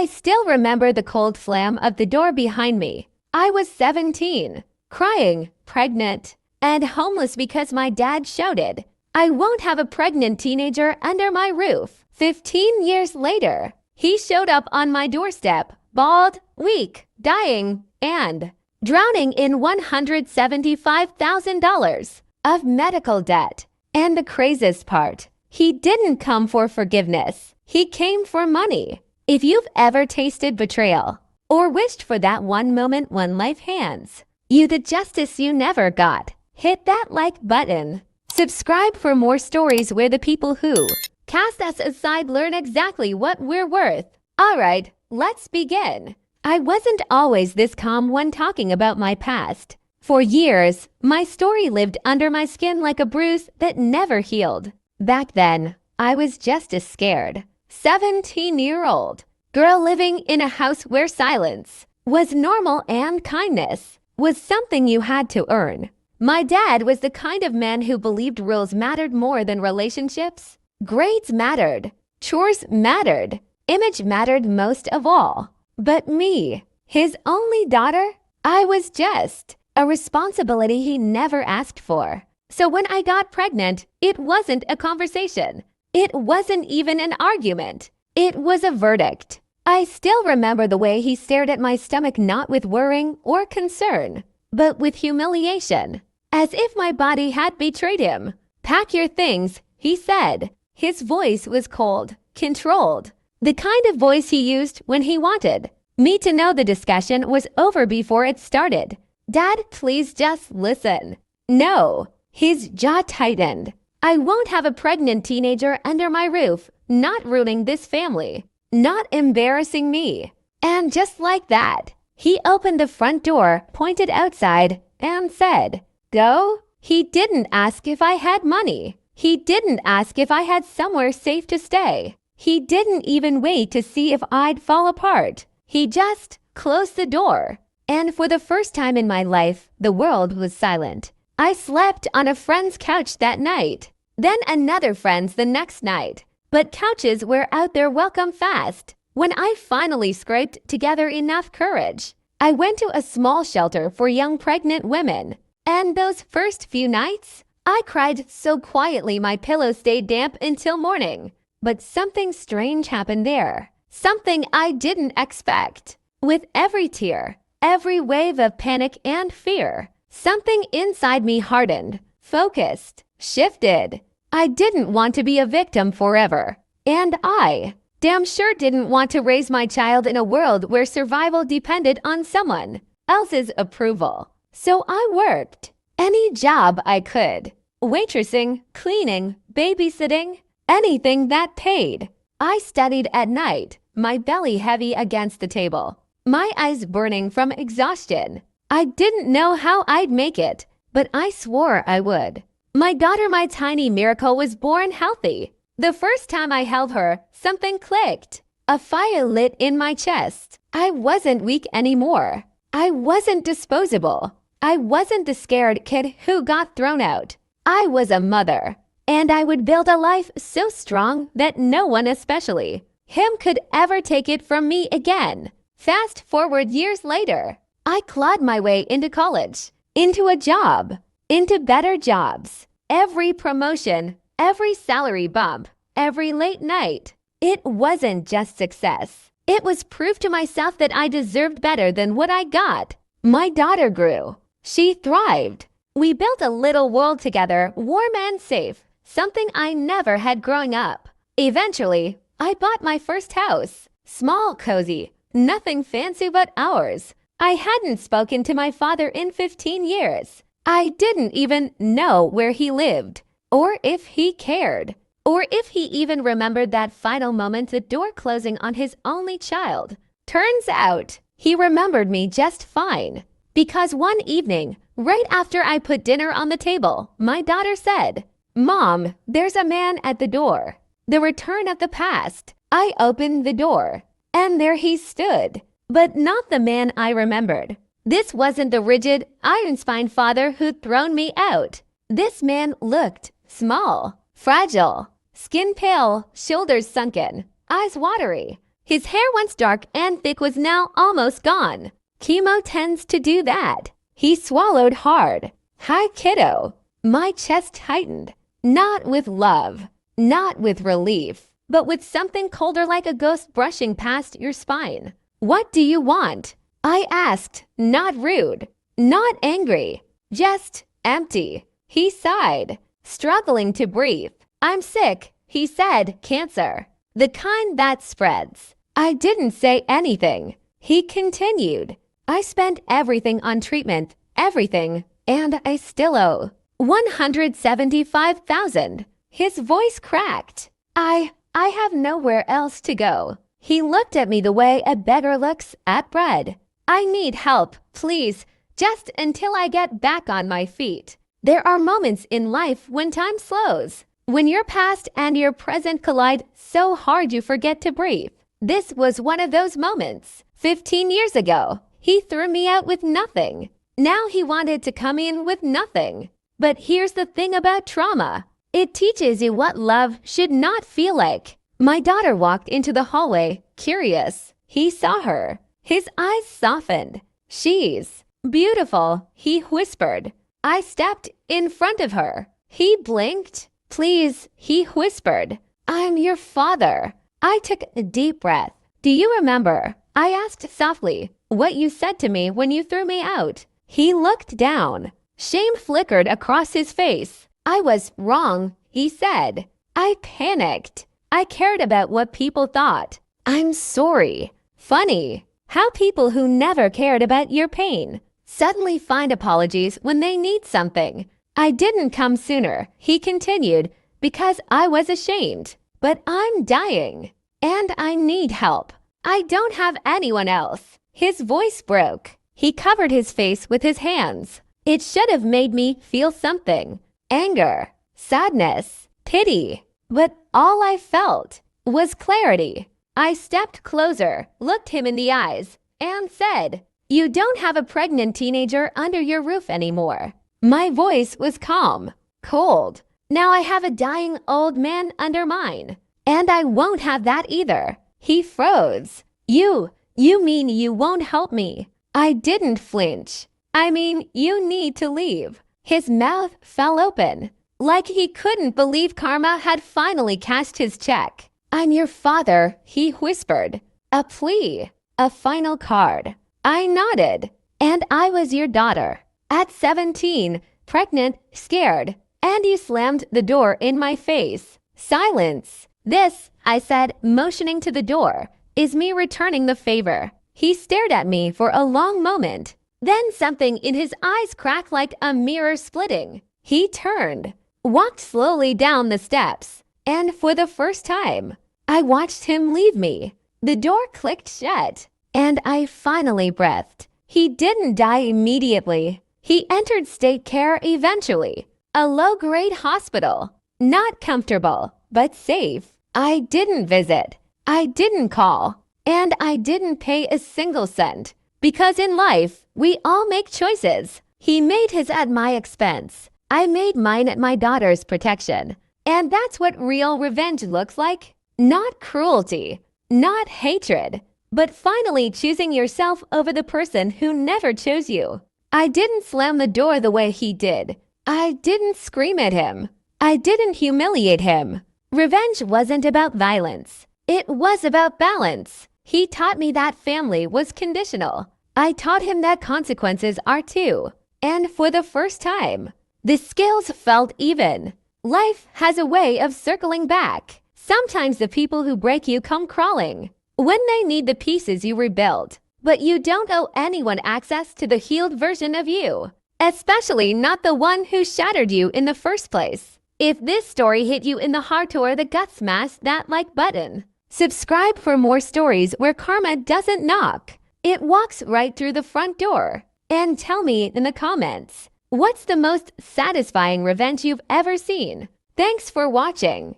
I still remember the cold slam of the door behind me. I was 17, crying, pregnant, and homeless because my dad shouted, "I won't have a pregnant teenager under my roof." 15 years later, he showed up on my doorstep, bald, weak, dying, and drowning in $175,000 of medical debt. And the craziest part, he didn't come for forgiveness. He came for money. If you've ever tasted betrayal or wished for that one moment when life hands you the justice you never got, hit that like button. Subscribe for more stories where the people who cast us aside learn exactly what we're worth. All right, let's begin. I wasn't always this calm when talking about my past. For years, my story lived under my skin like a bruise that never healed. Back then, I was just as scared. 17-year-old girl living in a house where silence was normal and kindness was something you had to earn. My dad was the kind of man who believed rules mattered more than relationships. Grades mattered. Chores mattered. Image mattered most of all. But me, his only daughter, I was just a responsibility he never asked for. So when I got pregnant, it wasn't a conversation. It wasn't even an argument. It was a verdict. I still remember the way he stared at my stomach, not with worrying or concern, but with humiliation, as if my body had betrayed him. "Pack your things," he said. His voice was cold, controlled, the kind of voice he used when he wanted me to know the discussion was over before it started. "Dad, please just listen." No, his jaw tightened. "I won't have a pregnant teenager under my roof, not ruining this family, not embarrassing me." And just like that, he opened the front door, pointed outside, and said, "Go." He didn't ask if I had money. He didn't ask if I had somewhere safe to stay. He didn't even wait to see if I'd fall apart. He just closed the door. And for the first time in my life, the world was silent. I slept on a friend's couch that night, then another friend's the next night. But couches were out there welcome fast. When I finally scraped together enough courage, I went to a small shelter for young pregnant women. And those first few nights, I cried so quietly my pillow stayed damp until morning. But something strange happened there. Something I didn't expect. With every tear, every wave of panic and fear, something inside me hardened, focused, shifted. I didn't want to be a victim forever. And I damn sure didn't want to raise my child in a world where survival depended on someone else's approval. So I worked any job I could. Waitressing, cleaning, babysitting, anything that paid. I studied at night, my belly heavy against the table, my eyes burning from exhaustion. I didn't know how I'd make it, but I swore I would. My daughter, my tiny miracle, was born healthy. The first time I held her, something clicked. A fire lit in my chest. I wasn't weak anymore. I wasn't disposable. I wasn't the scared kid who got thrown out. I was a mother. And I would build a life so strong that no one, especially him, could ever take it from me again. Fast forward years later, I clawed my way into college, into a job, into better jobs. Every promotion, every salary bump, every late night. It wasn't just success. It was proof to myself that I deserved better than what I got. My daughter grew. She thrived. We built a little world together, warm and safe. Something I never had growing up. Eventually, I bought my first house. Small, cozy, nothing fancy but ours. I hadn't spoken to my father in 15 years. I didn't even know where he lived, or if he cared, or if he even remembered that final moment, the door closing on his only child. Turns out, he remembered me just fine. Because one evening, right after I put dinner on the table, my daughter said, "Mom, there's a man at the door." The return of the past. I opened the door, and there he stood, but not the man I remembered. This wasn't the rigid, iron-spined father who'd thrown me out. This man looked small, fragile, skin pale, shoulders sunken, eyes watery. His hair once dark and thick was now almost gone. Chemo tends to do that. He swallowed hard. Hi, kiddo. My chest tightened. Not with love, not with relief, but with something colder like a ghost brushing past your spine. What do you want? I asked, not rude, not angry, just empty. He sighed, struggling to breathe. I'm sick, he said, cancer. The kind that spreads. I didn't say anything. He continued. I spent everything on treatment, everything, and I still owe $175,000. His voice cracked. I have nowhere else to go. He looked at me the way a beggar looks at bread. I need help, please, just until I get back on my feet. There are moments in life when time slows, when your past and your present collide so hard you forget to breathe. This was one of those moments. 15 years ago, he threw me out with nothing. Now he wanted to come in with nothing. But here's the thing about trauma. It teaches you what love should not feel like. My daughter walked into the hallway, curious. He saw her. His eyes softened. She's beautiful, he whispered. I stepped in front of her. He blinked. Please, he whispered. I'm your father. I took a deep breath. Do you remember? I asked softly, what you said to me when you threw me out. He looked down. Shame flickered across his face. I was wrong, he said. I panicked. I cared about what people thought. I'm sorry. Funny how people who never cared about your pain suddenly find apologies when they need something. I didn't come sooner, he continued, because I was ashamed. But I'm dying, and I need help. I don't have anyone else. His voice broke. He covered his face with his hands. It should have made me feel something. Anger, sadness, pity. But all I felt was clarity. I stepped closer, looked him in the eyes, and said, you don't have a pregnant teenager under your roof anymore. My voice was calm, cold. Now I have a dying old man under mine. And I won't have that either. He froze. You mean you won't help me? I didn't flinch. I mean, you need to leave. His mouth fell open, like he couldn't believe karma had finally cashed his check. I'm your father, he whispered. A plea, a final card. I nodded. And I was your daughter. At 17, pregnant, scared. And you slammed the door in my face. Silence. This, I said, motioning to the door, is me returning the favor. He stared at me for a long moment. Then something in his eyes cracked like a mirror splitting. He turned, walked slowly down the steps, and for the first time, I watched him leave me. The door clicked shut, and I finally breathed. He didn't die immediately. He entered state care eventually, a low-grade hospital. Not comfortable, but safe. I didn't visit. I didn't call. And I didn't pay a single cent. Because in life, we all make choices. He made his at my expense. I made mine at my daughter's protection. And that's what real revenge looks like. Not cruelty, not hatred, but finally choosing yourself over the person who never chose you. I didn't slam the door the way he did. I didn't scream at him. I didn't humiliate him. Revenge wasn't about violence. It was about balance. He taught me that family was conditional. I taught him that consequences are too. And for the first time, the scales felt even. Life has a way of circling back. Sometimes the people who break you come crawling when they need the pieces you rebuilt. But you don't owe anyone access to the healed version of you, especially not the one who shattered you in the first place. If this story hit you in the heart or the gut, smash that like button. Subscribe for more stories where karma doesn't knock. It walks right through the front door. And tell me in the comments, what's the most satisfying revenge you've ever seen? Thanks for watching.